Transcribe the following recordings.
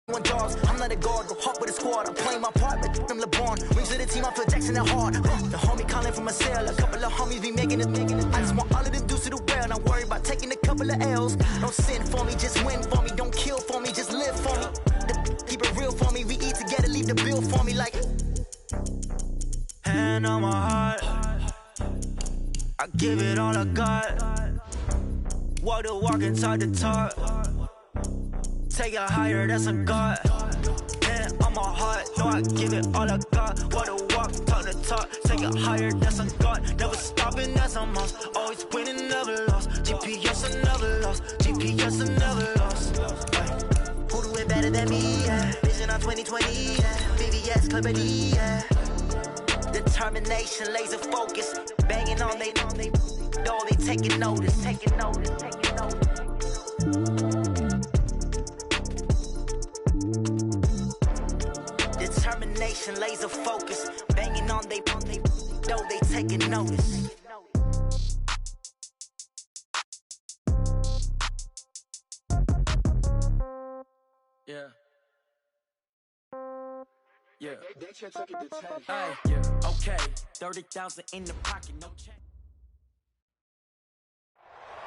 I'm not a guard, go hop with a squad. I'm playing my part, but I'm LeBron. Wings to the team, I feel Jackson and hard. The homie calling from a cell, a couple of homies be making it. I just want all of them dudes to the well. Not worry about taking a couple of L's. Don't sin for me, just win for me. Don't kill for me, just live for me. Keep it real for me. We eat together, leave the bill for me like. Hand on my heart, I give it all I got. Walk the walk and talk the talk. Take it higher, that's a God. Man, on my heart, no, I give it all I got. Walk the walk, talk the talk. Take it higher, that's a God. Never stopping, that's a must. Always winning, never lost. GPS, I never lost. GPS, I never lost. Who do it better than me? Yeah. Vision on 2020. Yeah. VVS, Clarity. Yeah. Determination, laser focus. Banging on they door, they taking notice. Taking notice, taking notice. Determination, laser focus, banging on they door, they taking notice. Yeah. Yeah. Hey, yeah. Okay. 30,000 in the pocket, no check.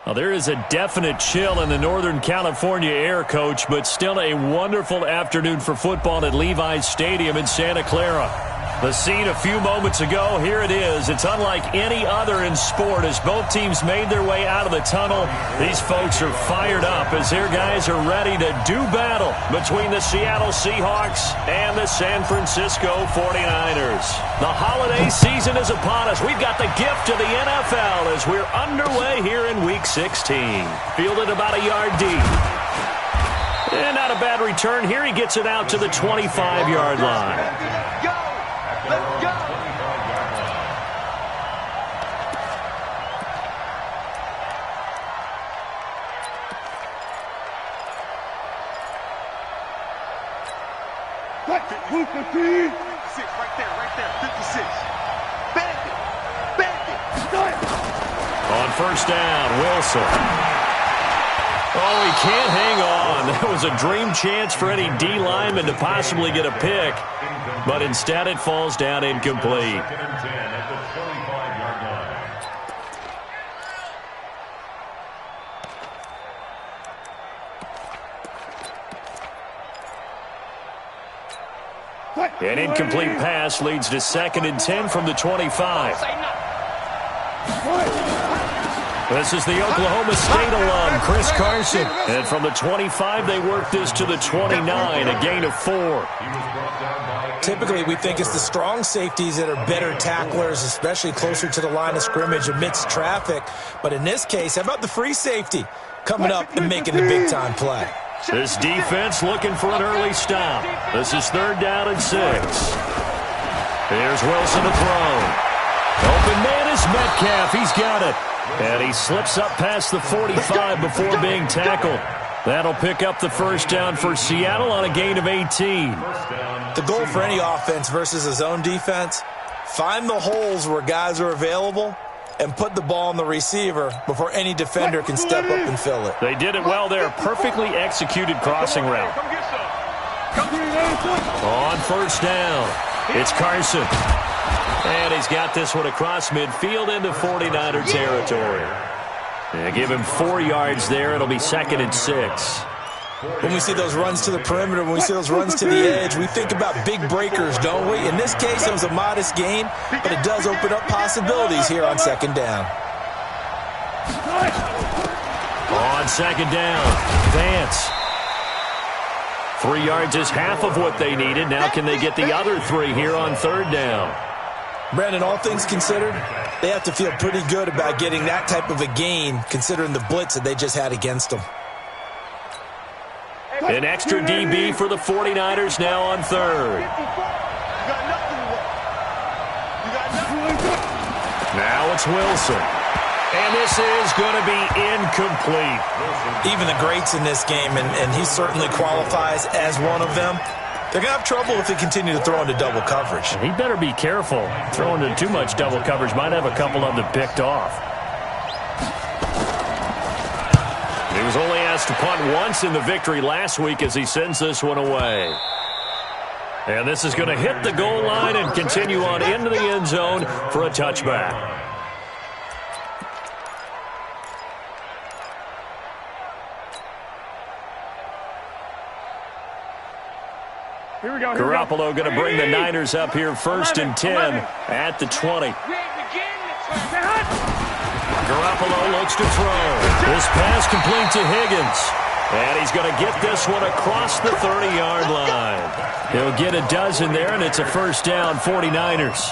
Well, there is a definite chill in the Northern California air, Coach, but still a wonderful afternoon for football at Levi's Stadium in Santa Clara. The scene a few moments ago, here it is. It's unlike any other in sport as both teams made their way out of the tunnel. These folks are fired up as their guys are ready to do battle between the Seattle Seahawks and the San Francisco 49ers. The holiday season is upon us. We've got the gift of the NFL as we're underway here in Week 16. Fielded about a yard deep. And not a bad return here. He gets it out to the 25-yard line. Let's go! Six, right there, 56. Bandit. On first down, Wilson. Oh, he can't hang on. That was a dream chance for any D lineman to possibly get a pick, but instead it falls down incomplete. An incomplete pass leads to 2nd and 10 from the 25. This is the Oklahoma State alum, Chris Carson. And from the 25, they work this to the 29, a gain of 4. Typically, we think it's the strong safeties that are better tacklers, especially closer to the line of scrimmage amidst traffic. But in this case, how about the free safety coming up and making the big-time play? This defense looking for an early stop. This is 3rd down and 6. Here's Wilson to throw. Open man is Metcalf. He's got it. And he slips up past the 45 before being tackled. That'll pick up the first down for Seattle on a gain of 18. The goal for any offense versus a zone defense, find the holes where guys are available and put the ball on the receiver before any defender can step up and fill it. They did it well there. Perfectly executed crossing route. On first down, it's Carson. And he's got this one across midfield into 49er territory. And give him 4 yards there. It'll be 2nd and 6. When we see those runs to the perimeter, when we see those runs to the edge, we think about big breakers, don't we? In this case, it was a modest gain, but it does open up possibilities here on 2nd down. On 2nd down, Vance. 3 yards is half of what they needed. Now can they get the other 3 here on 3rd down? Brandon, all things considered, they have to feel pretty good about getting that type of a gain, considering the blitz that they just had against them. An extra DB for the 49ers now on 3rd. Now it's Wilson. And this is going to be incomplete. Even the greats in this game, and he certainly qualifies as one of them, they're going to have trouble if they continue to throw into double coverage. He better be careful. Throwing into too much double coverage might have a couple of them picked off. was only asked to punt once in the victory last week as he sends this one away. And this is going to hit the goal line and continue on into the end zone for a touchback. Here we go. Garoppolo going to bring the Niners up here 1st and 10 at the 20. Garoppolo looks to throw. This pass complete to Higgins. And he's going to get this one across the 30-yard line. He'll get a dozen there, and it's a first down, 49ers.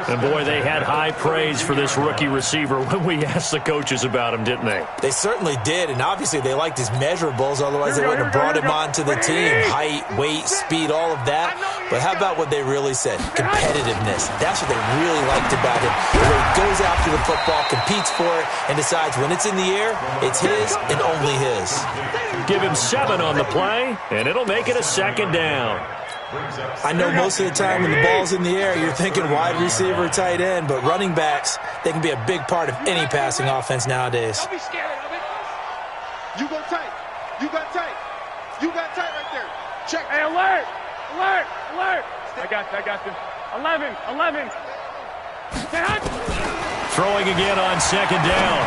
And, boy, they had high praise for this rookie receiver when we asked the coaches about him, didn't they? They certainly did, and obviously they liked his measurables. Otherwise, they wouldn't have brought him onto the team. Height, weight, speed, all of that. But how about what they really said? Competitiveness. That's what they really liked about him. The way he goes after the football, competes for it, and decides when it's in the air, it's his and only his. Give him 7 on the play, and it'll make it a second down. I know most of the time when the ball's in the air, you're thinking wide receiver, tight end, but running backs, they can be a big part of any passing offense nowadays. Don't be scared of it. You go tight. You got tight. You got tight right there. Check. Hey, alert! Alert! Alert! I got you. 11. Throwing again on second down.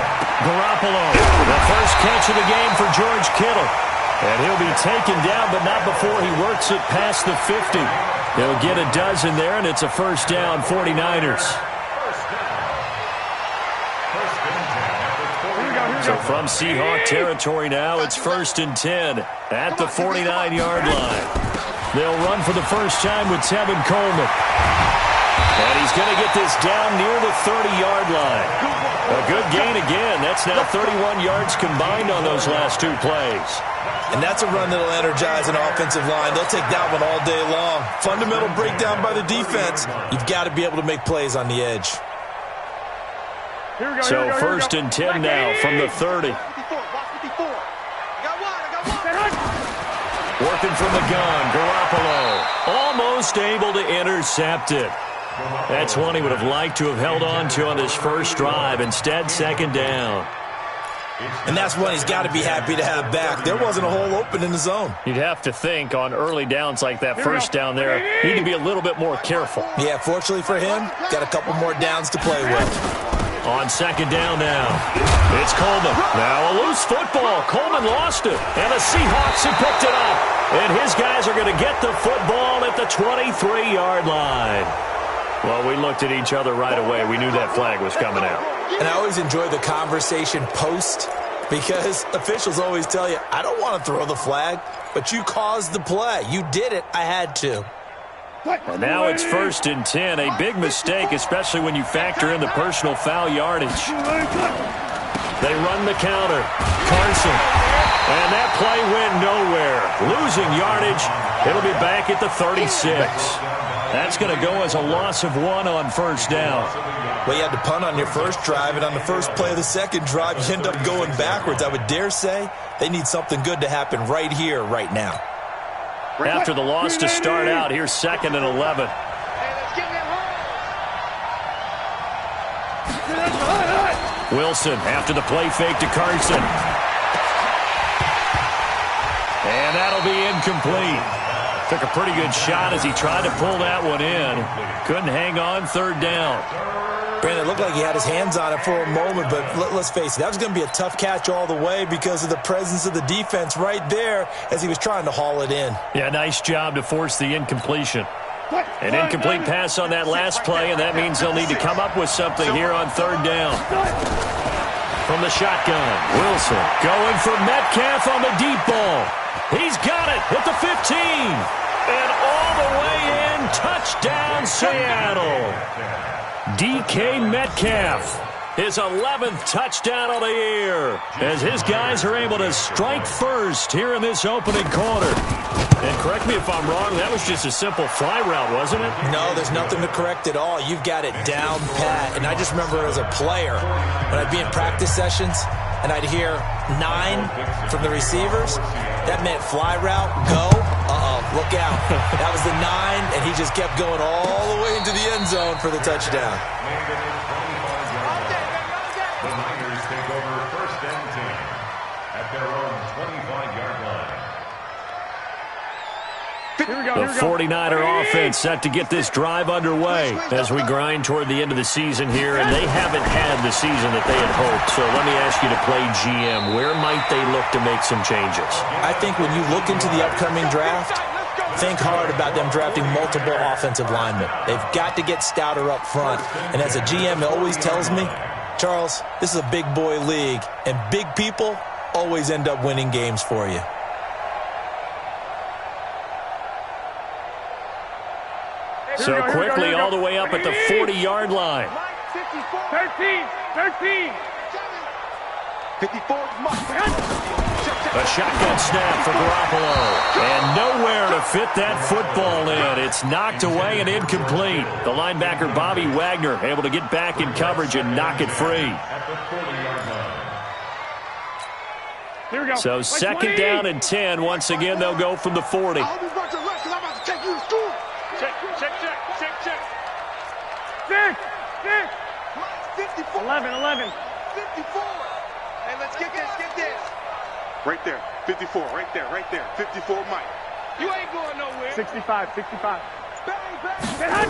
Garoppolo, the first catch of the game for George Kittle. And he'll be taken down, but not before he works it past the 50. He'll get a dozen there, and it's a first down, 49ers. So from Seahawk territory now, it's 1st and 10 at the 49-yard line. They'll run for the first time with Tevin Coleman. And he's going to get this down near the 30-yard line. A good gain again. That's now 31 yards combined on those last 2 plays. And that's a run that'll energize an offensive line. They'll take that one all day long. Fundamental breakdown by the defense. You've got to be able to make plays on the edge. So 1st and 10 now from the 30. Working from the gun, Garoppolo almost able to intercept it. That's one he would have liked to have held on to on his first drive. Instead, second down. And that's one he's got to be happy to have back. There wasn't a hole open in the zone. You'd have to think on early downs like that first down there, need to be a little bit more careful. Yeah, fortunately for him, got a couple more downs to play with. On second down now, it's Coleman. Now a loose football. Coleman lost it, and the Seahawks have picked it up. And his guys are going to get the football at the 23-yard line. Well, we looked at each other right away. We knew that flag was coming out. And I always enjoy the conversation post because officials always tell you, I don't want to throw the flag, but you caused the play. You did it. I had to. And now it's 1st and 10. A big mistake, especially when you factor in the personal foul yardage. They run the counter. Carson. And that play went nowhere. Losing yardage. It'll be back at the 36. That's going to go as a loss of 1 on first down. Well, you had to punt on your first drive, and on the first play of the second drive, you end up going backwards. I would dare say they need something good to happen right here, right now. After the loss to start out, here's 2nd and 11. Wilson after the play fake to Carson. And that'll be incomplete. Took a pretty good shot as he tried to pull that one in. Couldn't hang on, 3rd down. Brandon, it looked like he had his hands on it for a moment, but let's face it, that was going to be a tough catch all the way because of the presence of the defense right there as he was trying to haul it in. Yeah, nice job to force the incompletion. An incomplete pass on that last play, and that means they'll need to come up with something here on 3rd down. From the shotgun, Wilson going for Metcalf on the deep ball. He's got it at the 15. And all the way in, touchdown Seattle. DK Metcalf, his 11th touchdown of the year, as his guys are able to strike first here in this opening quarter. And correct me if I'm wrong, that was just a simple fly route, wasn't it? No, there's nothing to correct at all. You've got it down pat. And I just remember as a player, when I'd be in practice sessions, and I'd hear 9 from the receivers, that meant fly route, go, look out. That was the 9, and he just kept going all the way into the end zone for the touchdown. The Niners take over 1st and 10. The 49er offense set to get this drive underway as we grind toward the end of the season here, and they haven't had the season that they had hoped. So let me ask you to play GM. Where might they look to make some changes? I think when you look into the upcoming draft, think hard about them drafting multiple offensive linemen. They've got to get stouter up front. And as a GM, it always tells me, Charles, this is a big boy league, and big people always end up winning games for you. So quickly all the way up at the 40-yard line. 13. 54. A shotgun snap for Garoppolo. And nowhere to fit that football in. It's knocked away and incomplete. The linebacker, Bobby Wagner, able to get back in coverage and knock it free. Here we go. So second down and 10. Once again, they'll go from the 40. I hope you brought your lunch because I'm about to take you to school. Check. 54. 11. 54. Hey, let's get this. Right there. 54. Right there. 54, Mike. You ain't going nowhere. 65. Bang.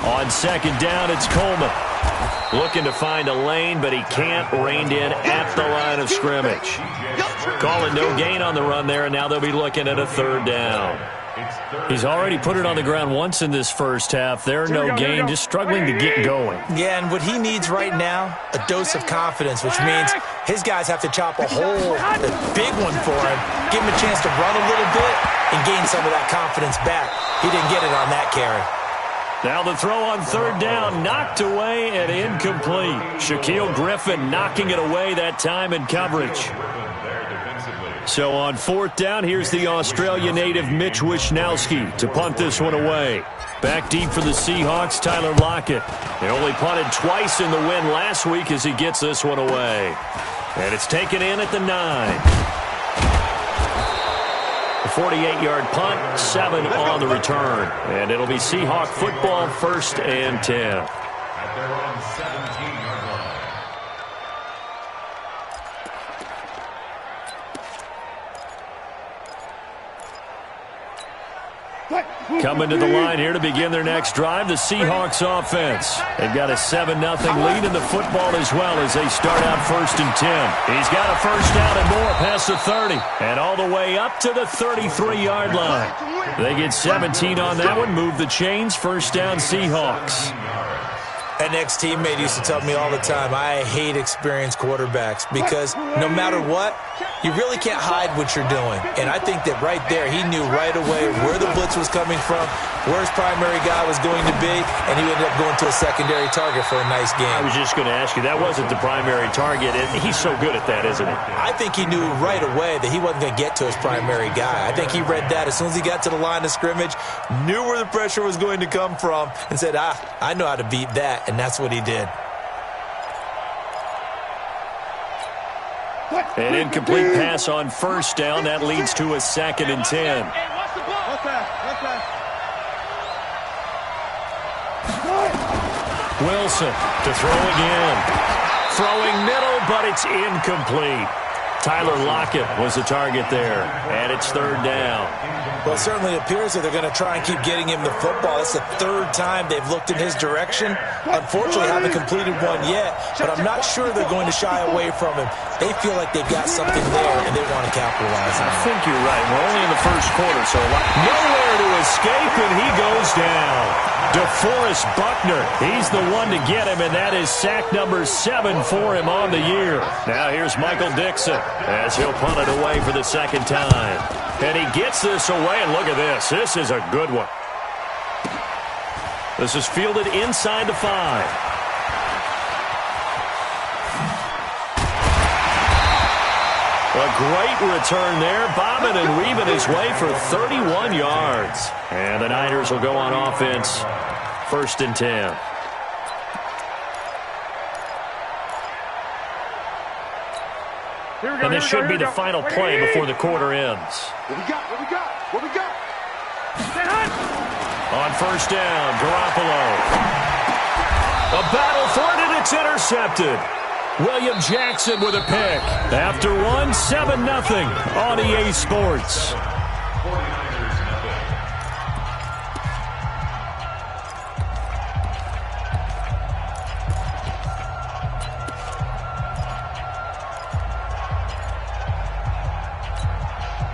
On second down, it's Coleman. Looking to find a lane, but he can't. Reined in at the line of scrimmage. Calling no gain on the run there, and now they'll be looking at a third down. He's already put it on the ground once in this first half. There, no gain, just struggling to get going. Yeah, and what he needs right now, a dose of confidence, which means his guys have to chop a hole, a big one for him, give him a chance to run a little bit and gain some of that confidence back. He didn't get it on that carry. Now the throw on third down, knocked away and incomplete. Shaquille Griffin knocking it away that time in coverage. So on fourth down, here's the Australia native Mitch Wishnowsky to punt this one away. Back deep for the Seahawks, Tyler Lockett. They only punted twice in the win last week as he gets this one away. And it's taken in at the 9. A 48-yard punt, 7 on the return. And it'll be Seahawk football, 1st and 10. At their own 17-yard line. Coming to the line here to begin their next drive, the Seahawks offense. They've got a 7-0 lead in the football as well as they start out 1st and 10. He's got a first down and more past the 30 and all the way up to the 33-yard line. They get 17 on that one, move the chains, first down Seahawks. An ex-teammate used to tell me all the time, I hate experienced quarterbacks because no matter what, you really can't hide what you're doing. And I think that right there, he knew right away where the blitz was coming from, where his primary guy was going to be, and he ended up going to a secondary target for a nice game. I was just going to ask you, that wasn't the primary target. He's so good at that, isn't he? I think he knew right away that he wasn't going to get to his primary guy. I think he read that as soon as he got to the line of scrimmage, knew where the pressure was going to come from, and said, I know how to beat that. And that's what he did. An incomplete pass on first down. That leads to a 2nd and 10. Wilson to throw again. Throwing middle, but it's incomplete. Tyler Lockett was the target there, and it's 3rd down. Well, it certainly appears that they're going to try and keep getting him the football. It's the 3rd time they've looked in his direction. Unfortunately, haven't completed one yet, but I'm not sure they're going to shy away from him. They feel like they've got something there, and they want to capitalize on it. I think you're right. We're only in the first quarter, so nowhere to escape, and he goes down. DeForest Buckner, he's the one to get him, and that is sack number 7 for him on the year. Now here's Michael Dixon as he'll punt it away for the 2nd time. And he gets this away, and look at this. This is a good one. This is fielded inside the 5. A great return there, bobbing and weaving his way for 31 yards. And the Niners will go on offense, 1st and 10. And this should be the final play before the quarter ends. What we got? On first down, Garoppolo. A battle for it, and it's intercepted. William Jackson with a pick. After one, 7-0 on EA Sports. 49ers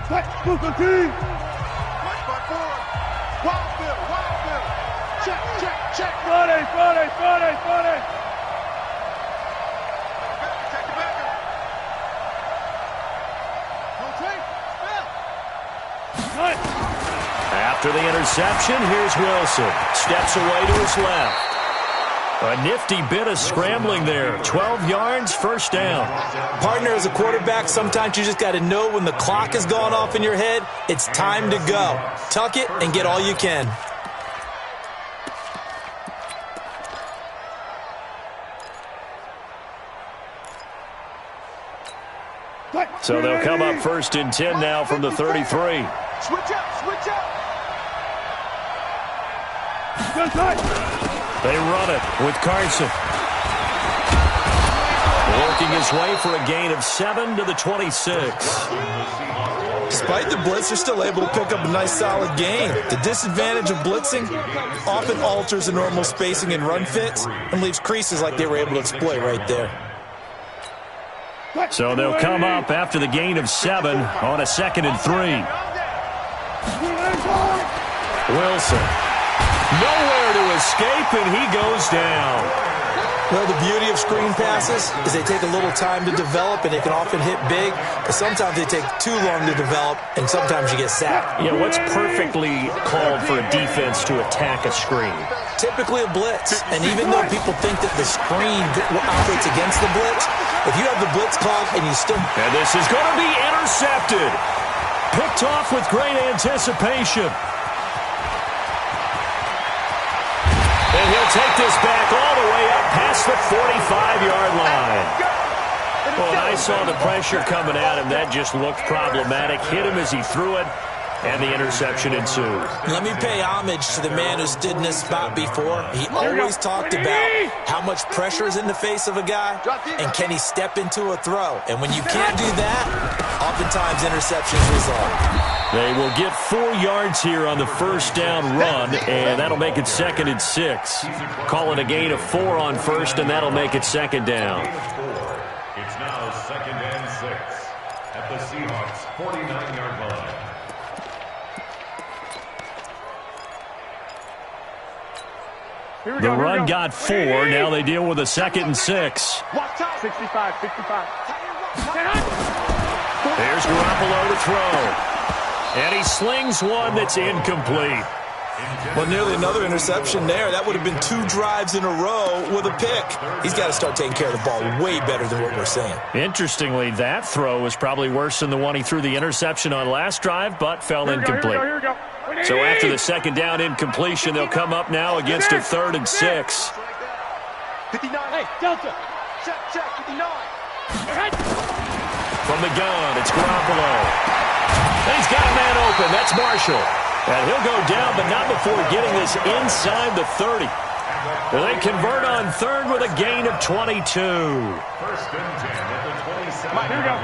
March by 4. Wild Bill. Check. Friday. Check the back up. No trade. After the interception, here's Wilson. Steps away to his left. A nifty bit of scrambling there. 12 yards, first down. Partner, as a quarterback, sometimes you just got to know when the clock has gone off in your head, it's time to go. Tuck it and get all you can. So they'll come up first and 10 now from the 33. Switch up. They run it with Carson. Working his way for a gain of 7 to the 26. Despite the blitz, they're still able to pick up a nice solid gain. The disadvantage of blitzing often alters the normal spacing and run fits and leaves creases like they were able to exploit right there. So they'll come up after the gain of 7 on a 2nd and 3. Wilson. Nowhere to escape, and he goes down. Well, the beauty of screen passes is they take a little time to develop, and they can often hit big, but sometimes they take too long to develop, and sometimes you get sacked. Yeah, what's perfectly called for a defense to attack a screen? Typically a blitz, and even though people think that the screen operates against the blitz, if you have the blitz called and you still... And this is going to be intercepted. Picked off with great anticipation. And he'll take this back all the way up past the 45-yard line. Well, and I saw the pressure coming at him. That just looked problematic. Hit him as he threw it, and the interception ensued. Let me pay homage to the man who stood in this spot before. He always talked about how much pressure is in the face of a guy, and can he step into a throw. And when you can't do that, oftentimes interceptions result. They will get 4 yards here on the first down run, and that'll make it 2nd and 6. Call it a gain of 4 on first, and that'll make it 2nd down. It's now 2nd and 6 at the Seahawks' 49-yard line. The run got 4. Now they deal with a 2nd and 6. 65. There's Garoppolo to throw. And he slings one that's incomplete. Well, nearly another interception there. That would have been 2 drives in a row with a pick. He's got to start taking care of the ball way better than what we're saying. Interestingly, that throw was probably worse than the one he threw the interception on last drive, but fell incomplete. Here we go. So after the 2nd down incompletion, they'll come up now against a 3rd and 6. 59. Hey, Delta. Check, 59. From the gun, it's Garoppolo. He's got a man open. That's Marshall. And he'll go down, but not before getting this inside the 30. They convert on 3rd with a gain of 22. 1st and 10 at the 27. Here we go.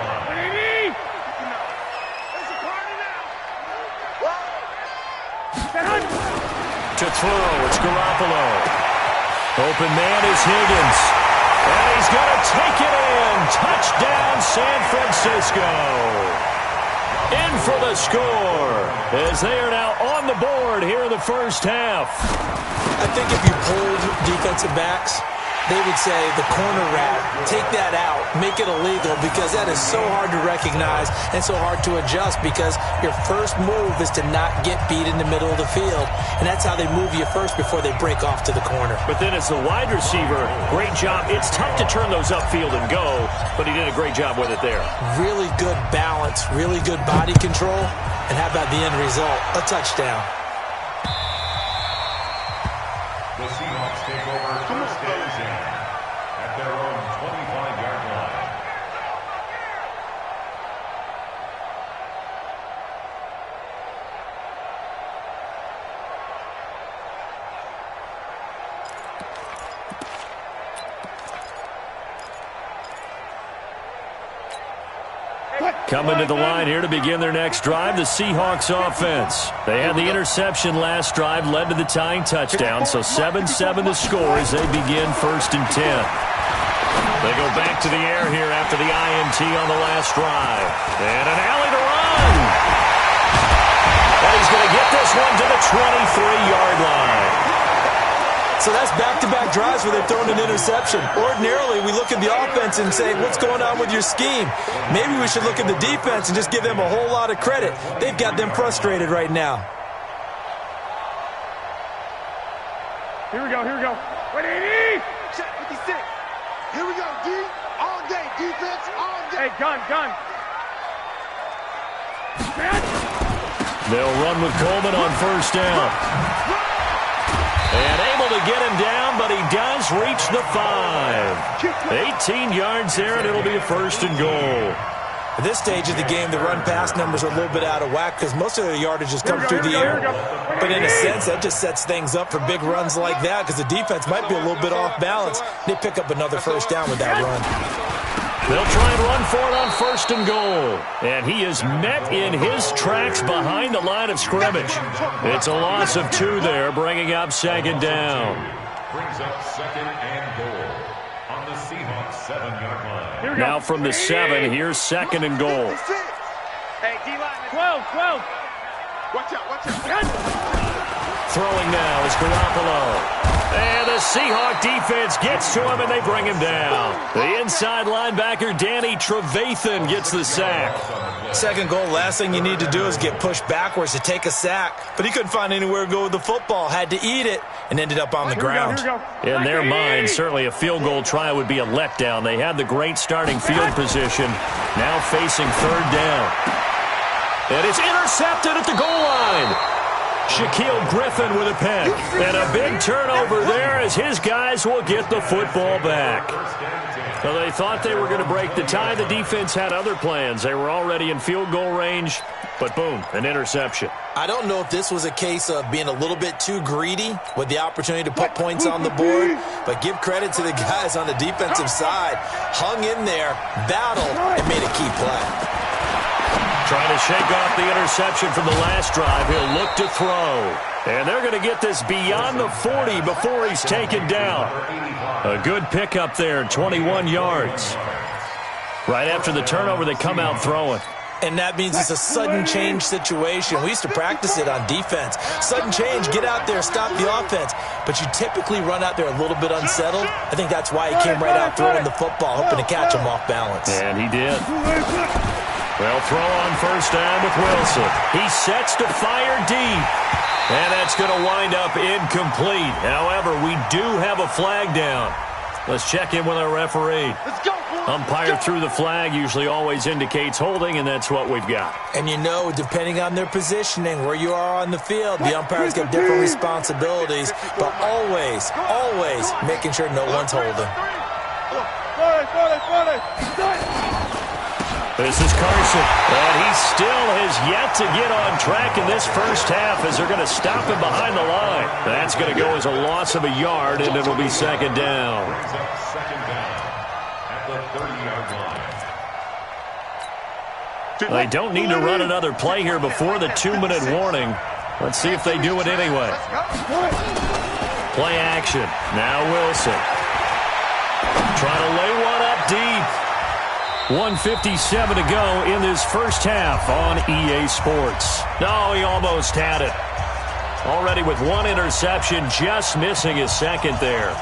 To throw, it's Garoppolo. Open man is Higgins. And he's going to take it in. Touchdown, San Francisco. In for the score, as they are now on the board here in the first half. I think if you pulled defensive backs, they would say the corner route, take that out, make it illegal, because that is so hard to recognize and so hard to adjust, because your first move is to not get beat in the middle of the field, and that's how they move you first before they break off to the corner. But then as the wide receiver, great job. It's tough to turn those upfield and go, but he did a great job with it there. Really good balance, really good body control, and how about the end result? A touchdown. The Seahawks take over 1st and 10 at their own 25-yard line. Coming to the line here to begin their next drive, the Seahawks offense. They had the interception last drive, led to the tying touchdown, so 7-7 to score as they begin 1st and 10. They go back to the air here after the INT on the last drive. And an alley to run. 3-yard line. So that's back-to-back drives where they've thrown an interception. Ordinarily, we look at the offense and say, what's going on with your scheme? Maybe we should look at the defense and just give them a whole lot of credit. They've got them frustrated right now. Here we go, here we go. Wait, E! Check 56. Here we go, D. All day. Defense, all day. Hey, gun. They'll run with Coleman on first down. And able to get him down, but he does reach the 5. 18 yards there, and it'll be a 1st and goal. At this stage of the game, the run-pass numbers are a little bit out of whack because most of their yardage has come through the air. But in a sense, that just sets things up for big runs like that because the defense might be a little bit off balance. They pick up another first down with that run. They'll try and run for it on 1st and goal. And he is met in his tracks behind the line of scrimmage. It's a loss of 2 there, bringing up 2nd down. Brings up 2nd and goal on the Seahawks 7-yard line. Now from the 7, here's 2nd and goal. Hey, D-line. 12. Watch out. Throwing now is Garoppolo. And the Seahawk defense gets to him, and they bring him down. The inside linebacker, Danny Trevathan, gets the sack. 2nd goal, last thing you need to do is get pushed backwards to take a sack. But he couldn't find anywhere to go with the football, had to eat it, and ended up on the ground. In their mind, certainly a field goal try would be a letdown. They had the great starting field position, now facing 3rd down. And it's intercepted at the goal line. Shaquille Griffin with a pick. And a big turnover there as his guys will get the football back. So they thought they were going to break the tie. The defense had other plans. They were already in field goal range, but boom, an interception. I don't know if this was a case of being a little bit too greedy with the opportunity to put points on the board, but give credit to the guys on the defensive side. Hung in there, battled, and made a key play. Trying to shake off the interception from the last drive. He'll look to throw. And they're going to get this beyond the 40 before he's taken down. A good pickup there, 21 yards. Right after the turnover, they come out throwing. And that means it's a sudden change situation. We used to practice it on defense. Sudden change, get out there, stop the offense. But you typically run out there a little bit unsettled. I think that's why he came right out throwing the football, hoping to catch him off balance. And he did. Well, throw on first down with Wilson. He sets to fire deep. And that's going to wind up incomplete. However, we do have a flag down. Let's check in with our referee. Let's go. Umpire through the flag usually always indicates holding, and that's what we've got. And you know, depending on their positioning, where you are on the field, the umpires get different responsibilities, but always making sure no one's holding. This is Carson, and he still has yet to get on track in this first half as they're going to stop him behind the line. That's going to go as a loss of a yard, and it'll be 2nd down. They don't need to run another play here before the 2-minute warning. Let's see if they do it anyway. Play action. Now Wilson. Trying to lay one up deep. 1:57 to go in this first half on EA Sports. No, he almost had it. Already with 1 interception, just missing his 2nd there.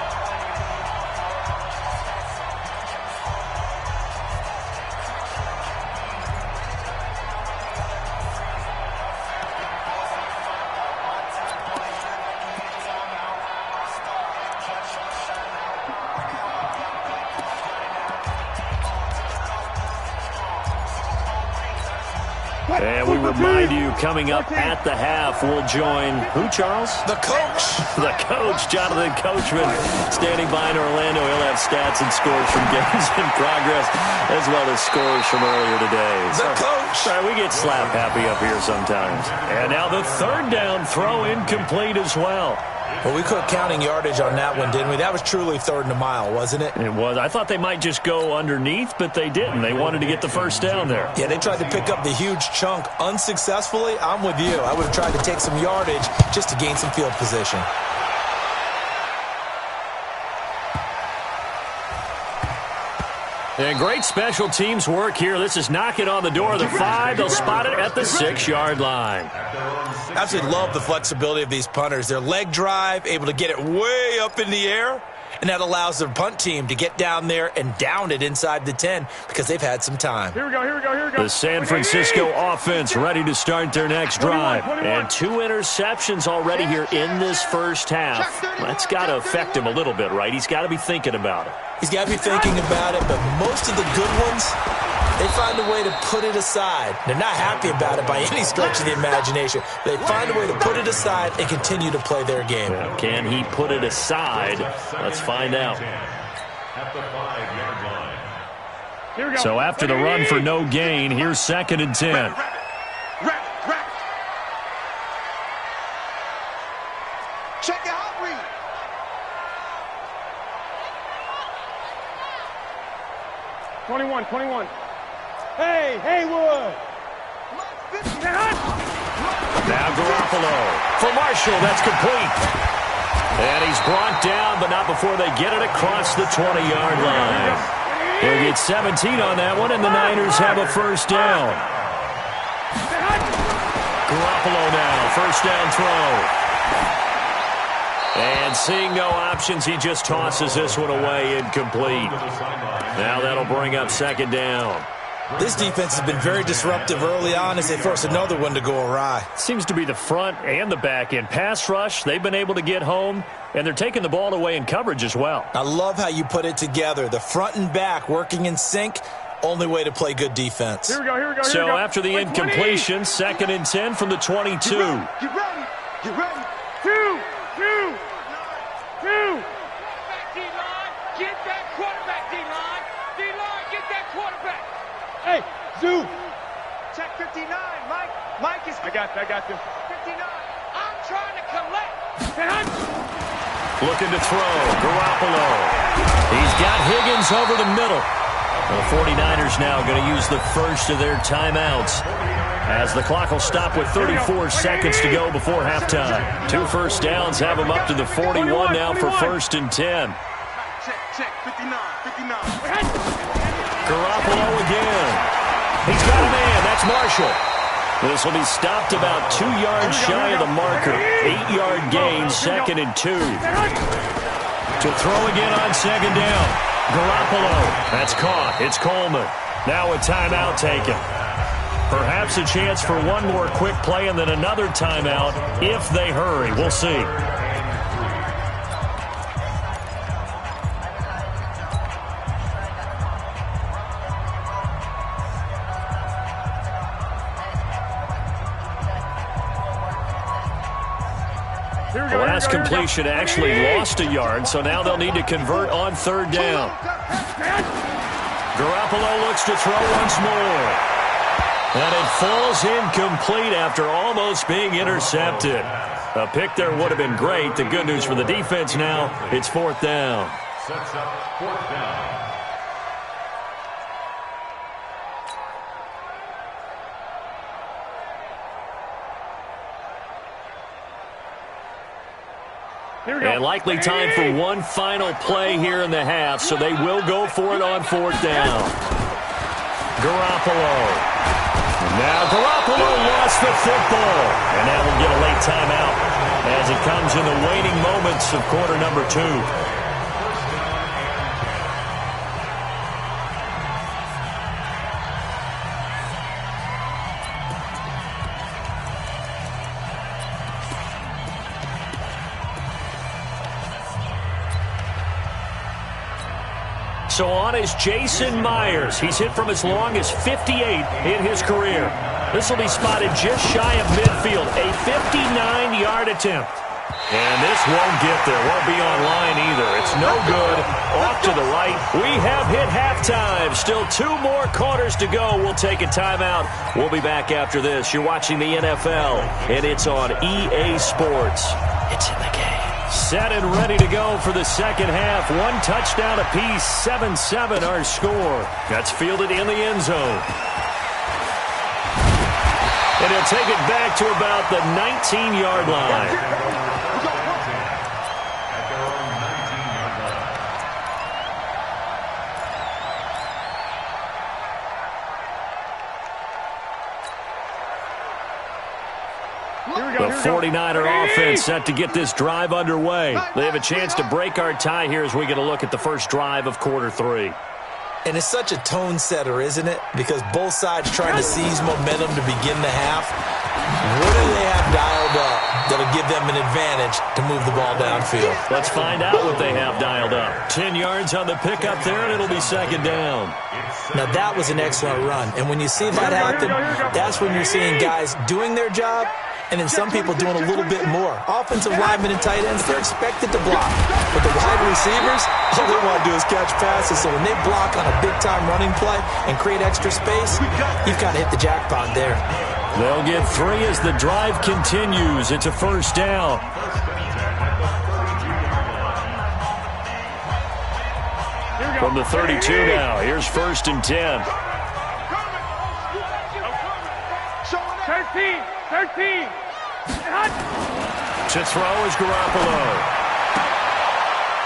And we remind you, coming up at the half, we'll join who, Charles? The coach. The coach, Jonathan Coachman, standing by in Orlando. He'll have stats and scores from games in progress, as well as scores from earlier today. The coach. Sorry, we get slap happy up here sometimes. And now the 3rd down throw incomplete as well. Well, we quit counting yardage on that one, didn't we? That was truly 3rd and a mile, wasn't it? It was. I thought they might just go underneath, but they didn't. They wanted to get the first down there. Yeah, they tried to pick up the huge chunk unsuccessfully. I'm with you. I would have tried to take some yardage just to gain some field position. And great special teams work here. This is knocking on the door of the 5. They'll spot it at the 6-yard line. Absolutely love the flexibility of these punters. Their leg drive, able to get it way up in the air, and that allows their punt team to get down there and down it inside the 10 because they've had some time. Here we go, here we go, here we go. The San Francisco offense ready to start their next drive. And 2 interceptions already here in this first half. That's got to affect him a little bit, right? He's got to be thinking about it. He's got to be thinking about it, but most of the good ones, they find a way to put it aside. They're not happy about it by any stretch of the imagination. They find a way to put it aside and continue to play their game. Can he put it aside? Let's find out. At the 5-yard line. Here we go. So after the run for no gain, here's 2nd and 10. Check it out, read. Twenty-one. Hey, Haywood. Now Garoppolo for Marshall. That's complete. And he's brought down, but not before they get it across the 20-yard line. They'll get 17 on that one, and the Niners have a first down. Garoppolo now, first down throw. And seeing no options, he just tosses this one away, incomplete. Now that'll bring up 2nd down. This defense has been very disruptive early on as they force another one to go awry. Seems to be the front and the back end. Pass rush, they've been able to get home, and they're taking the ball away in coverage as well. I love how you put it together. The front and back working in sync, only way to play good defense. Here we go. So after the incompletion, 2nd and 10 from the 22. Get ready. Two. Get that quarterback, D-line. D-line, get that quarterback. Hey, Zoo. Check 59, Mike. Mike is... I got you. 59. I'm trying to collect. Looking to throw, Garoppolo. He's got Higgins over the middle. The 49ers now going to use the first of their timeouts, as the clock will stop with 34 seconds to go before halftime. 2 first downs have them up to the 41 now for 1st and 10. Check. 59. Garoppolo again. He's got a man. That's Marshall. This will be stopped about 2 yards shy of the marker. 8-yard gain, 2nd and 2. To throw again on 2nd down. Garoppolo. That's caught. It's Coleman. Now a timeout taken. Perhaps a chance for one more quick play and then another timeout if they hurry. We'll see. The last completion actually lost a yard, so now they'll need to convert on 3rd down. Garoppolo looks to throw once more. And it falls incomplete after almost being intercepted. A pick there would have been great. The good news for the defense now, it's 4th down. Sets up 4th down. And likely time for one final play here in the half, so they will go for it on 4th down. Garoppolo. Now Garoppolo lost the football, and that will get a late timeout as it comes in the waning moments of quarter number 2. So on is Jason Myers. He's hit from as long as 58 in his career. This will be spotted just shy of midfield. A 59-yard attempt. And this won't get there. Won't be on line either. It's no good. Off to the right. We have hit halftime. Still 2 more quarters to go. We'll take a timeout. We'll be back after this. You're watching the NFL, and it's on EA Sports. It's in the game. Set and ready to go for the second half. 1 touchdown apiece, 7-7 our score. That's fielded in the end zone. And he'll take it back to about the 19-yard line. The 49er offense set to get this drive underway. They have a chance to break our tie here as we get a look at the first drive of quarter 3. And it's such a tone setter, isn't it? Because both sides trying to seize momentum to begin the half. What do they have dialed up that'll give them an advantage to move the ball downfield? Let's find out what they have dialed up. 10 yards on the pickup there, and it'll be second down. Now, that was an excellent run. And when you see that happen, that's when you're seeing guys doing their job and then some people doing a little bit more. Offensive linemen and tight ends, they're expected to block. But the wide receivers, all they want to do is catch passes. So when they block on a big-time running play and create extra space, you've got to hit the jackpot there. They'll get 3 as the drive continues. It's a first down. From the 32 now, here's 1st and 10. 13. To throw is Garoppolo.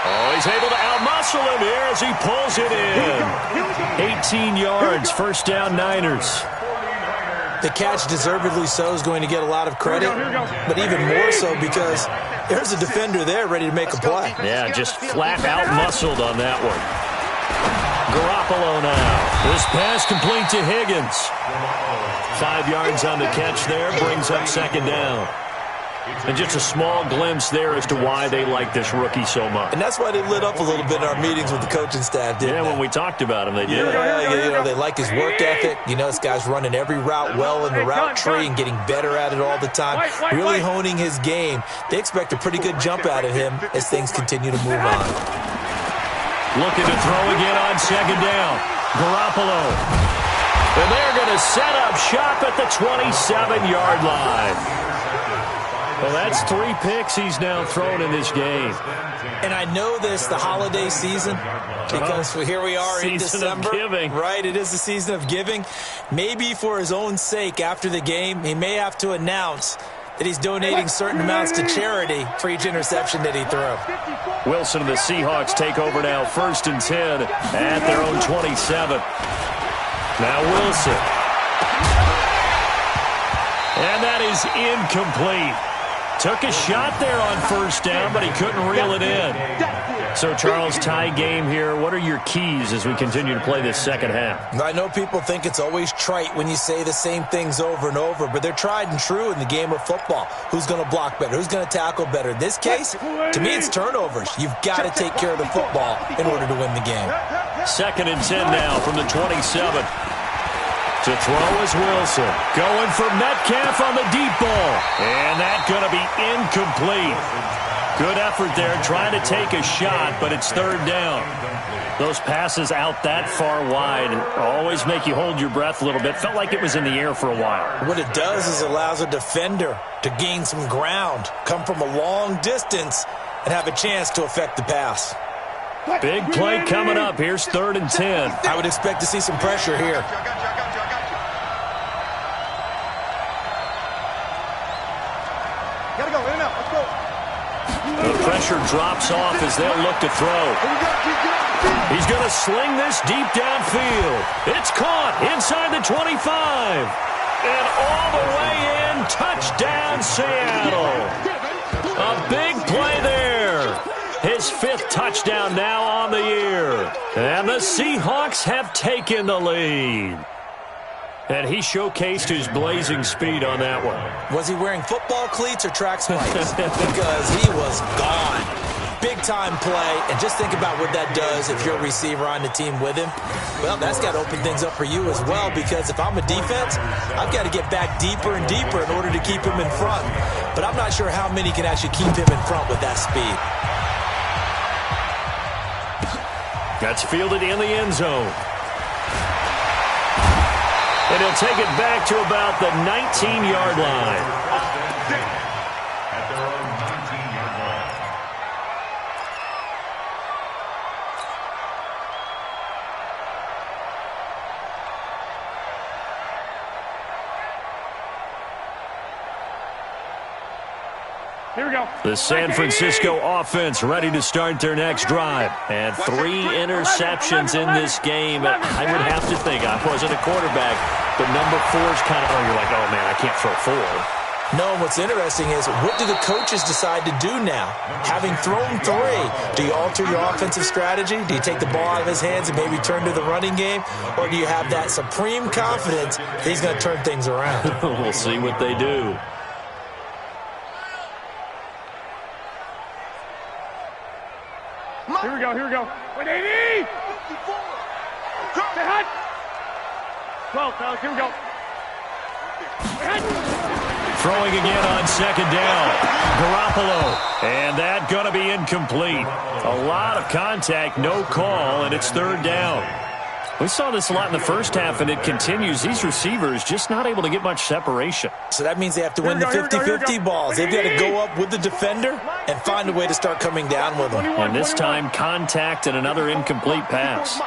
Oh, he's able to outmuscle him here as he pulls it in. 18 yards, first down Niners. The catch, deservedly so, is going to get a lot of credit, but even more so because there's a defender there ready to make a play. Yeah, just flat out-muscled on that one. Garoppolo now. This pass complete to Higgins. 5 yards on the catch there, brings up second down. And just a small glimpse there as to why they like this rookie so much. And that's why they lit up a little bit in our meetings with the coaching staff, didn't they? Yeah, when we talked about him, they did. Yeah, they like his work ethic. This guy's running every route well in the route tree and getting better at it all the time, really honing his game. They expect a pretty good jump out of him as things continue to move on. Looking to throw again on second down. Garoppolo. And they're going to set up shop at the 27-yard line. Well, that's 3 picks he's now thrown in this game. And I know this, the holiday season, because here we are in December. Season of giving. Right, it is the season of giving. Maybe for his own sake after the game, he may have to announce that he's donating certain amounts to charity for each interception that he threw. Wilson and the Seahawks take over now, 1st and 10 at their own 27. Now Wilson. And that is incomplete. Took a shot there on first down, but he couldn't reel it in. So, Charles, tie game here. What are your keys as we continue to play this second half? I know people think it's always trite when you say the same things over and over, but they're tried and true in the game of football. Who's going to block better? Who's going to tackle better? In this case, to me, it's turnovers. You've got to take care of the football in order to win the game. 2nd and 10 now from the 27. To throw is Wilson. Going for Metcalf on the deep ball. And that's going to be incomplete. Good effort there trying to take a shot, but it's 3rd down. Those passes out that far wide always make you hold your breath a little bit. Felt like it was in the air for a while. What it does is allows a defender to gain some ground, come from a long distance, and have a chance to affect the pass. Big play coming up. Here's 3rd and 10. I would expect to see some pressure here. The pressure drops off as they'll look to throw. He's going to sling this deep downfield. It's caught inside the 25. And all the way in, touchdown Seattle. A big play there. His 5th touchdown now on the year. And the Seahawks have taken the lead. And he showcased his blazing speed on that one. Was he wearing football cleats or track spikes? Because he was gone. Big-time play, and just think about what that does if you're a receiver on the team with him. Well, that's got to open things up for you as well, because if I'm a defense, I've got to get back deeper and deeper in order to keep him in front. But I'm not sure how many can actually keep him in front with that speed. That's fielded in the end zone. And he'll take it back to about the 19-yard line. At their own 19-yard line. Here we go. The San Francisco offense ready to start their next drive. And 3 interceptions in this game. I would have to think, I wasn't a quarterback, but number 4 is kind of, you're like, oh, man, I can't throw 4. No, what's interesting is, what do the coaches decide to do now? Having thrown 3, do you alter your offensive strategy? Do you take the ball out of his hands and maybe turn to the running game? Or do you have that supreme confidence that he's going to turn things around? We'll see what they do. Here we go, here we go. 180! Stay hot! 12, fellas, here we go. Throwing again on second down. Garoppolo. And that going to be incomplete. A lot of contact, no call, and it's third down. We saw this a lot in the first half, and it continues. These receivers just not able to get much separation. So that means they have to win the 50-50 balls. They've got to go up with the defender and find a way to start coming down with them. And this time, contact and another incomplete pass.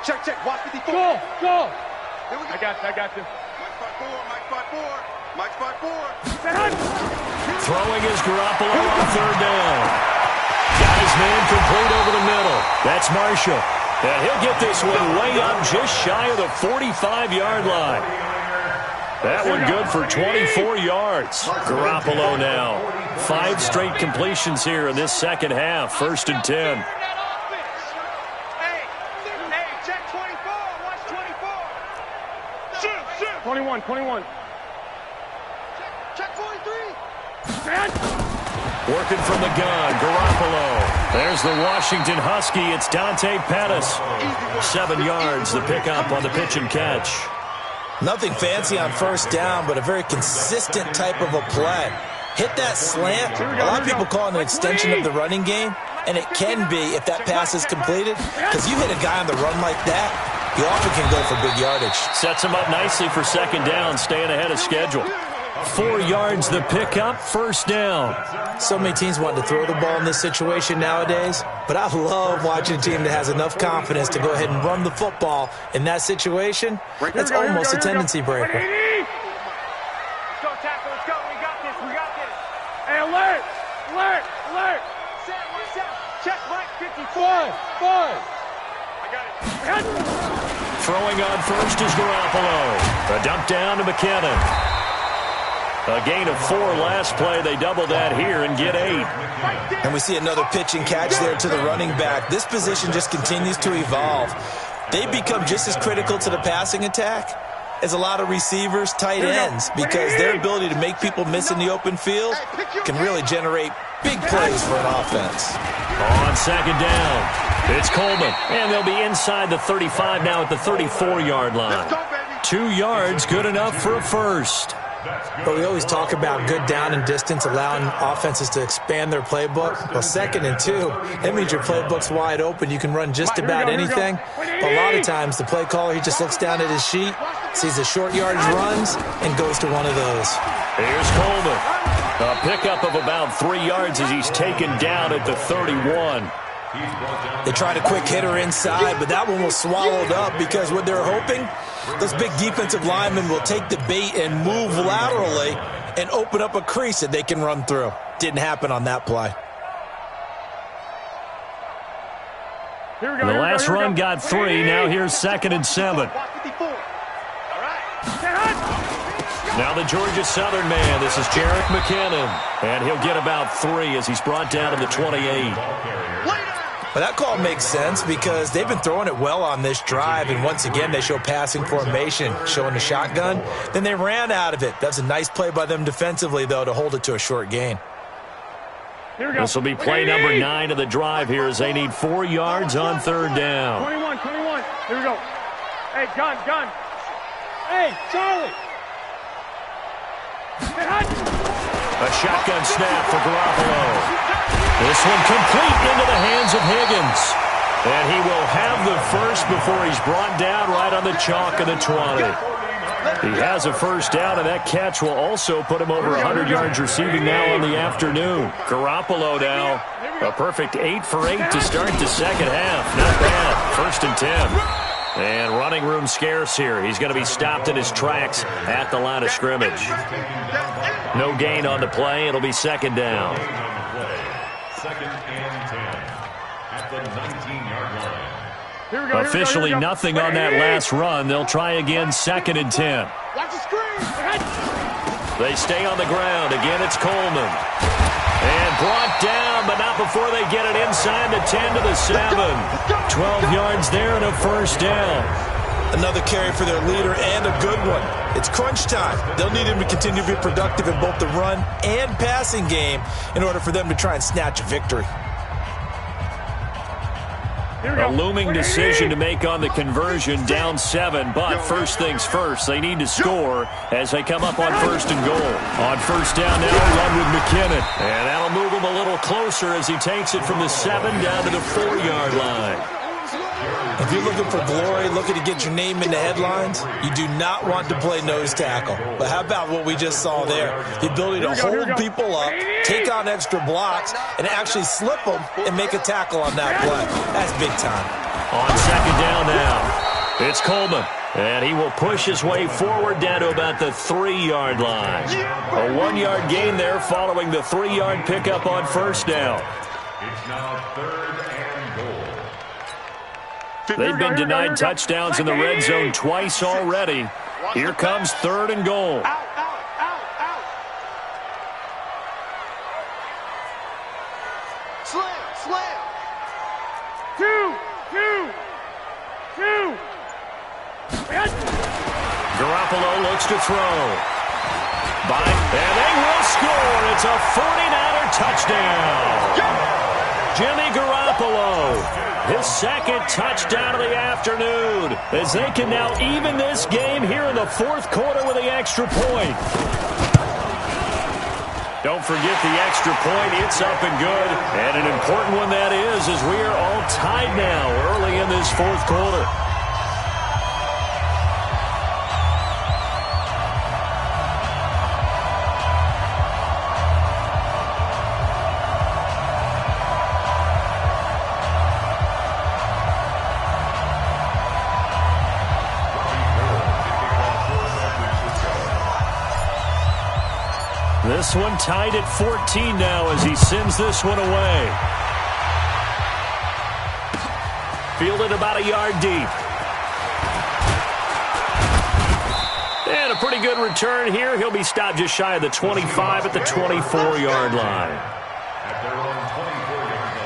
Check, check. Watch 54. Go. I got you. Mike spot 4. Throwing is Garoppolo on third down. Got his man complete over the middle. That's Marshall. And he'll get this one way up just shy of the 45-yard line. That one good for 24 yards. Garoppolo now. 5 straight completions here in this second half. 1st and 10. Hey, check 24. Watch 24. 21. Check 43. Working from the gun, Garoppolo. There's the Washington Husky. It's Dante Pettis. 7 yards, the pickup on the pitch and catch. Nothing fancy on first down, but a very consistent type of a play. Hit that slant. A lot of people call it an extension of the running game, and it can be if that pass is completed, because you hit a guy on the run like that, you often can go for big yardage. Sets him up nicely for second down, staying ahead of schedule. 4 yards the pickup, 1st down. So many teams want to throw the ball in this situation nowadays, but I love watching a team that has enough confidence to go ahead and run the football in that situation. That's almost a tendency breaker. Let's go, tackle, let's go. We got this. Hey, alert. Check Mike 54. I got it. Throwing on first is Garoppolo. A dump down to McKinnon. A gain of 4 last play. They double that here and get 8. And we see another pitch and catch there to the running back. This position just continues to evolve. They become just as critical to the passing attack as a lot of receivers, tight ends, because their ability to make people miss in the open field can really generate big plays for an offense. On second down, it's Coleman. And they'll be inside the 35 now at the 34-yard line. 2 yards, good enough for a first. But we always talk about good down and distance, allowing offenses to expand their playbook. Well, 2nd and 2, that means your playbook's wide open. You can run just about anything. But a lot of times, the play caller, he just looks down at his sheet, sees the short yardage runs, and goes to one of those. Here's Coleman. A pickup of about 3 yards as he's taken down at the 31. They tried a quick hitter inside, but that one was swallowed up because what they're hoping, those big defensive linemen will take the bait and move laterally and open up a crease that they can run through. Didn't happen on that play. The last run got 3. Now here's 2nd and 7. Now the Georgia Southern man. This is Jerick McKinnon. And he'll get about 3 as he's brought down to the 28. Well, that call makes sense because they've been throwing it well on this drive, and once again they show passing formation, showing the shotgun. Then they ran out of it. That's a nice play by them defensively, though, to hold it to a short gain. This will be play number 9 of the drive here as they need 4 yards on third down. 21. Here we go. Hey, gun. Hey, Charlie. A shotgun snap for Garoppolo. This one complete into the hands of Higgins. And he will have the first before he's brought down right on the chalk of the 20. He has a first down, and that catch will also put him over 100 yards receiving now on the afternoon. Garoppolo now, a perfect 8 for 8 to start the second half. Not bad. 1st and 10. And running room scarce here. He's going to be stopped in his tracks at the line of scrimmage. No gain on the play. It'll be 2nd down. 2nd and 10 at the 19-yard line. Officially nothing on that last run. They'll try again 2nd and 10. Watch the screen. They stay on the ground. Again, it's Coleman. And brought down, but not before they get it inside the 10 to the 7. 12 yards there and a first down. Another carry for their leader and a good one. It's crunch time. They'll need him to continue to be productive in both the run and passing game in order for them to try and snatch a victory. A looming decision to make on the conversion, down 7, but first things first, they need to score as they come up on first and goal. On first down now, a run with McKinnon, and that'll move him a little closer as he takes it from the 7 down to the 4-yard line. If you're looking for glory, looking to get your name in the headlines, you do not want to play nose tackle. But how about what we just saw there? The ability to hold people up, take on extra blocks, and actually slip them and make a tackle on that play. That's big time. On second down now, it's Coleman. And he will push his way forward down to about the 3-yard line. A 1-yard gain there following the 3-yard pickup on first down. It's now 3rd and goal. They've been denied touchdowns in the red zone twice already. Here comes 3rd and goal. Slam. 2. Garoppolo looks to throw. And they will score. It's a 49er touchdown. Jimmy Garoppolo. His second touchdown of the afternoon as they can now even this game here in the 4th quarter with the extra point. Don't forget the extra point. It's up and good. And an important one that is as we are all tied now early in this 4th quarter. This one tied at 14 now as he sends this one away. Fielded about a yard deep. And a pretty good return here. He'll be stopped just shy of the 25 at the 24-yard line. At their own 24-yard line.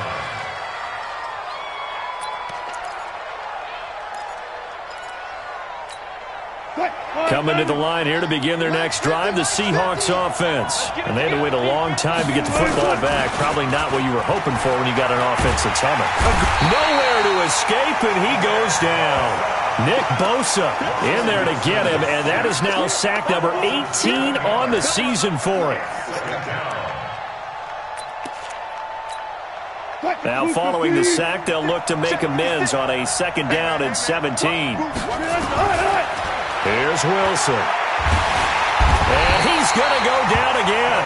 Coming to the line here to begin their next drive, the Seahawks offense. And they had to wait a long time to get the football back. Probably not what you were hoping for when you got an offense that's humming. Nowhere to escape, and he goes down. Nick Bosa in there to get him, and that is now sack number 18 on the season for him. Now following the sack, they'll look to make amends on a 2nd down and 17. Here's Wilson. And he's going to go down again.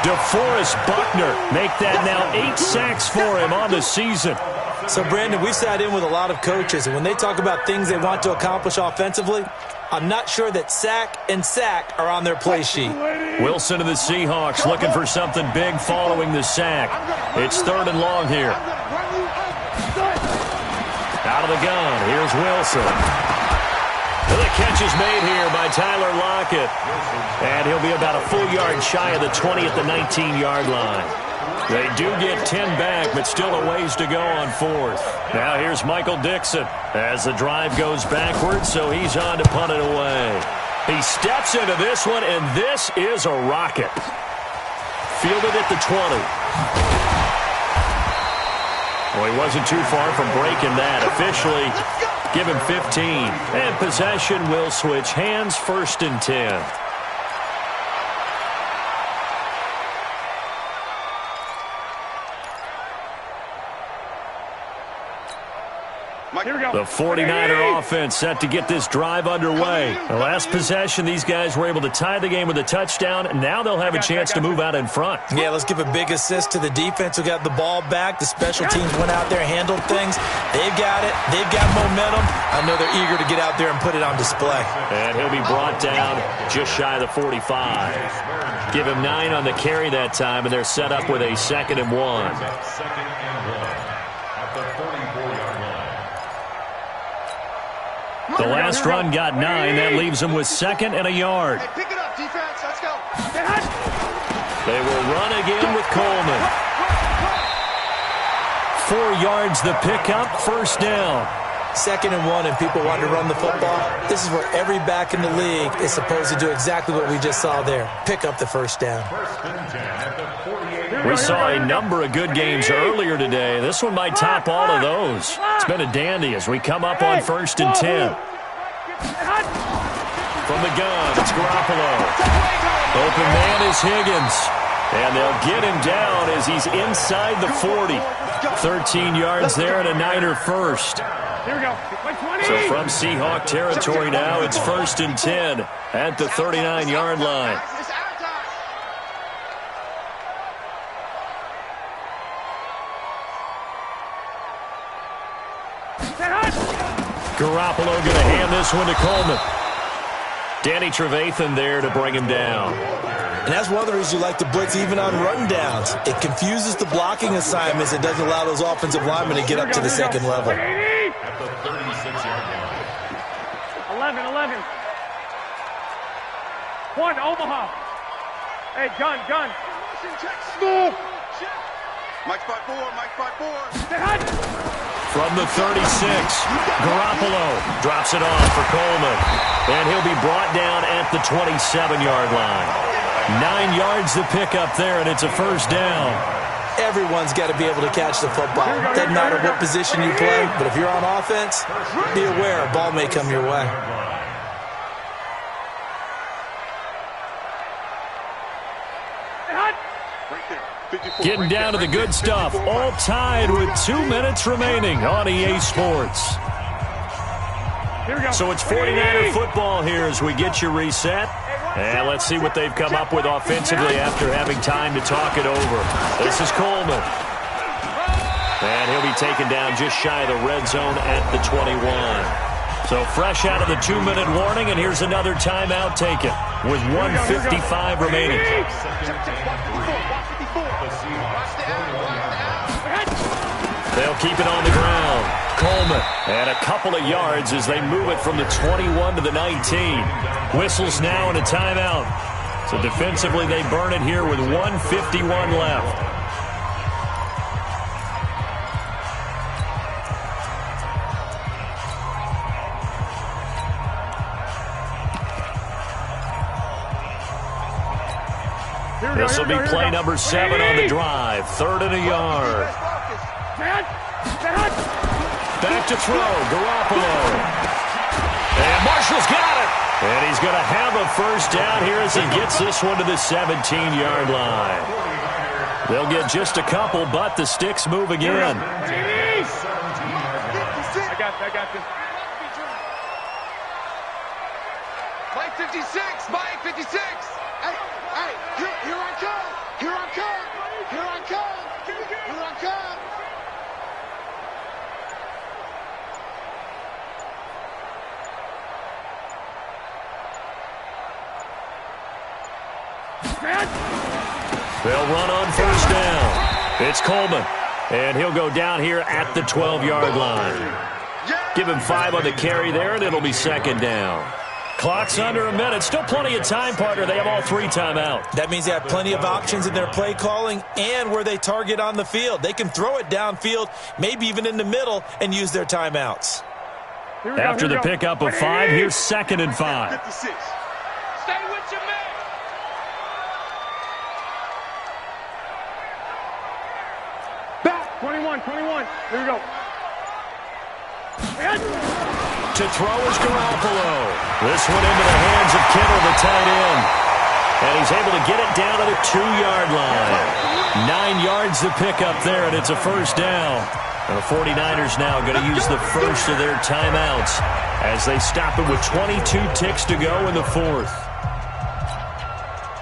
DeForest Buckner make that now 8 sacks for him on the season. So, Brandon, we sat in with a lot of coaches, and when they talk about things they want to accomplish offensively, I'm not sure that sack and sack are on their play sheet. Wilson and the Seahawks looking for something big following the sack. It's 3rd and long here. Out of the gun, here's Wilson. The catch is made here by Tyler Lockett. And he'll be about a full yard shy of the 20 at the 19-yard line. They do get 10 back, but still a ways to go on 4th. Now here's Michael Dixon as the drive goes backwards, so he's on to punt it away. He steps into this one, and this is a rocket. Fielded at the 20. Well, he wasn't too far from breaking that. Officially, give him 15. And possession will switch hands, 1st and 10. The 49er offense set to get this drive underway. The last possession, these guys were able to tie the game with a touchdown, and now they'll have a chance to move out in front. Yeah, let's give a big assist to the defense who got the ball back. The special teams went out there, handled things. They've got it. They've got momentum. I know they're eager to get out there and put it on display. And he'll be brought down just shy of the 45. Give him 9 on the carry that time, and they're set up with a 2nd and 1. 2nd and 1 at the 44-yard line. The last run got 9. That leaves them with 2nd and a yard. Hey, pick it up, defense. Let's go. They will run again with Coleman. 4 yards the pickup, first down. 2nd and 1, and people want to run the football. This is where every back in the league is supposed to do exactly what we just saw there. Pick up the first down. We saw a number of good games earlier today. This one might top all of those. It's been a dandy as we come up on 1st and 10. From the gun, it's Garoppolo. Open man is Higgins. And they'll get him down as he's inside the 40. 13 yards there and a Niner first. Here we go. So from Seahawk territory now, it's 1st and 10 at the 39-yard line. Garoppolo going to hand this one to Coleman. Danny Trevathan there to bring him down. And that's one of the reasons you like to blitz even on rundowns. It confuses the blocking assignments. It doesn't allow those offensive linemen to get up to the second level. 11. 1, Omaha. Hey, gun. Mike 5-4, Mike 5-4. From the 36, Garoppolo drops it off for Coleman. And he'll be brought down at the 27-yard line. 9 yards to pick up there, and it's a first down. Everyone's got to be able to catch the football. Doesn't matter what position you play, but if you're on offense, be aware a ball may come your way. Getting down to the good stuff, all tied with 2 minutes remaining on EA Sports. So it's 49er football here as we get you reset. And let's see what they've come up with offensively after having time to talk it over. This is Coleman. And he'll be taken down just shy of the red zone at the 21. So fresh out of the 2-minute warning, and here's another timeout taken with 1:55 remaining. They'll keep it on the ground. Coleman, and a couple of yards as they move it from the 21 to the 19. Whistles now and a timeout. So defensively, they burn it here with 1:51 left. This will be play number 7 on the drive. 3rd and a yard. Back to throw, Garoppolo. And Marshall's got it. And he's going to have a first down here as he gets this one to the 17-yard line. They'll get just a couple, but the sticks move again. I got you. Mike 56, Mike 56. Hey, here I come. Here I come. Here I come. Here I come. They'll run on first down. It's Coleman, and he'll go down here at the 12-yard line. Give him 5 on the carry there, and it'll be 2nd down. Clock's under a minute. Still plenty of time, partner. They have all 3 timeouts. That means they have plenty of options in their play calling and where they target on the field. They can throw it downfield, maybe even in the middle, and use their timeouts. After the pickup of 5, here's 2nd and 5. 56. Stay with your man. Back. 21. Here we go. To throw is Garoppolo. This one into the hands of Kittle, the tight end. And he's able to get it down to the 2-yard line. 9 yards to pick up there, and it's a first down. And the 49ers now going to use the first of their timeouts as they stop it with 22 ticks to go in the 4th.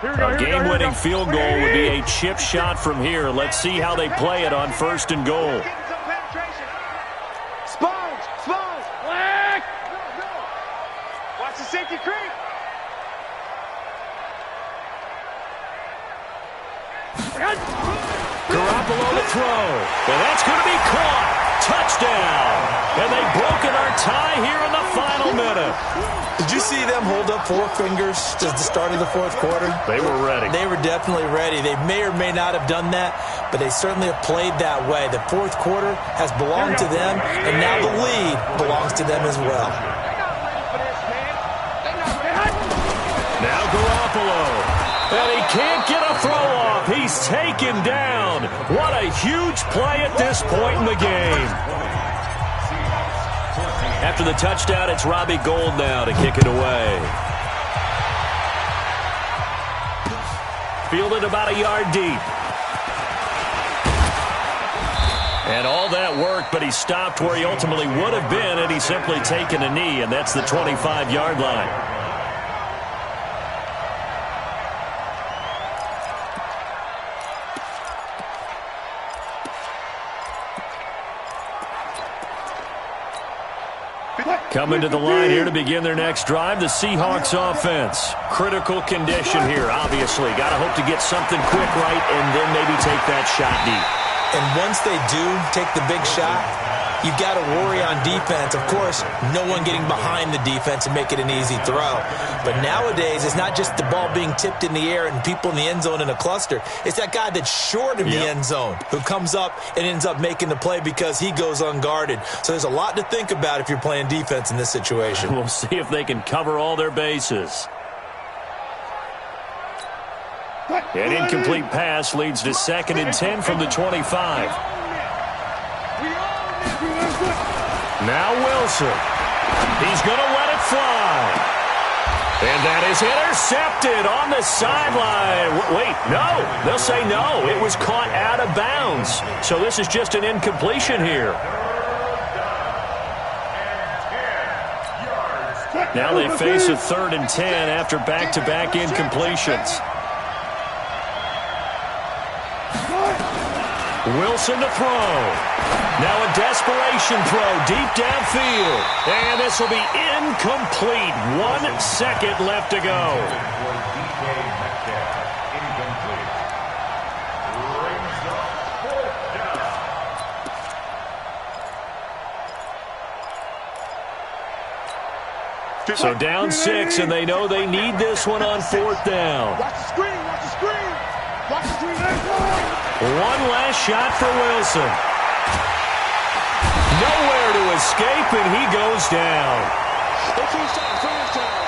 A game-winning field goal would be a chip shot from here. Let's see how they play it on 1st and goal. Watch the safety creep. Garoppolo to throw. And that's going to be caught. touchdown. And they've broken our tie here in the final minute. Did you see them hold up 4 fingers at the start of the fourth quarter? They were ready. They were definitely ready. They may or may not have done that, but they certainly have played that way. The fourth quarter has belonged to them, and now the lead belongs to them as well. Now Garoppolo. And he can't get a throw off. He's taken down. What a huge play at this point in the game. After the touchdown, it's Robbie Gould now to kick it away. Fielded about a yard deep. And all that worked, but he stopped where he ultimately would have been had he simply taken a knee, and that's the 25-yard line. Coming to the line here to begin their next drive, the Seahawks offense. Critical condition here, obviously. Got to hope to get something quick right and then maybe take that shot deep. And once they do take the big shot, you've got to worry on defense. Of course, no one getting behind the defense and make it an easy throw. But nowadays, it's not just the ball being tipped in the air and people in the end zone in a cluster. It's that guy that's short of the end zone who comes up and ends up making the play because he goes unguarded. So there's a lot to think about if you're playing defense in this situation. We'll see if they can cover all their bases. An incomplete pass leads to 2nd and 10 from the 25. Now Wilson. He's going to let it fly. And that is intercepted on the sideline. Wait, no. They'll say no. It was caught out of bounds. So this is just an incompletion here. Now they face a 3rd and 10 after back-to-back incompletions. Wilson to throw. Now a desperation throw deep downfield. And this will be incomplete. 1 second left to go. So down 6, and they know they need this one on 4th down. Watch the screen, watch the screen. Watch the screen. One last shot for Wilson. Nowhere to escape, and he goes down. It's inside, finish time.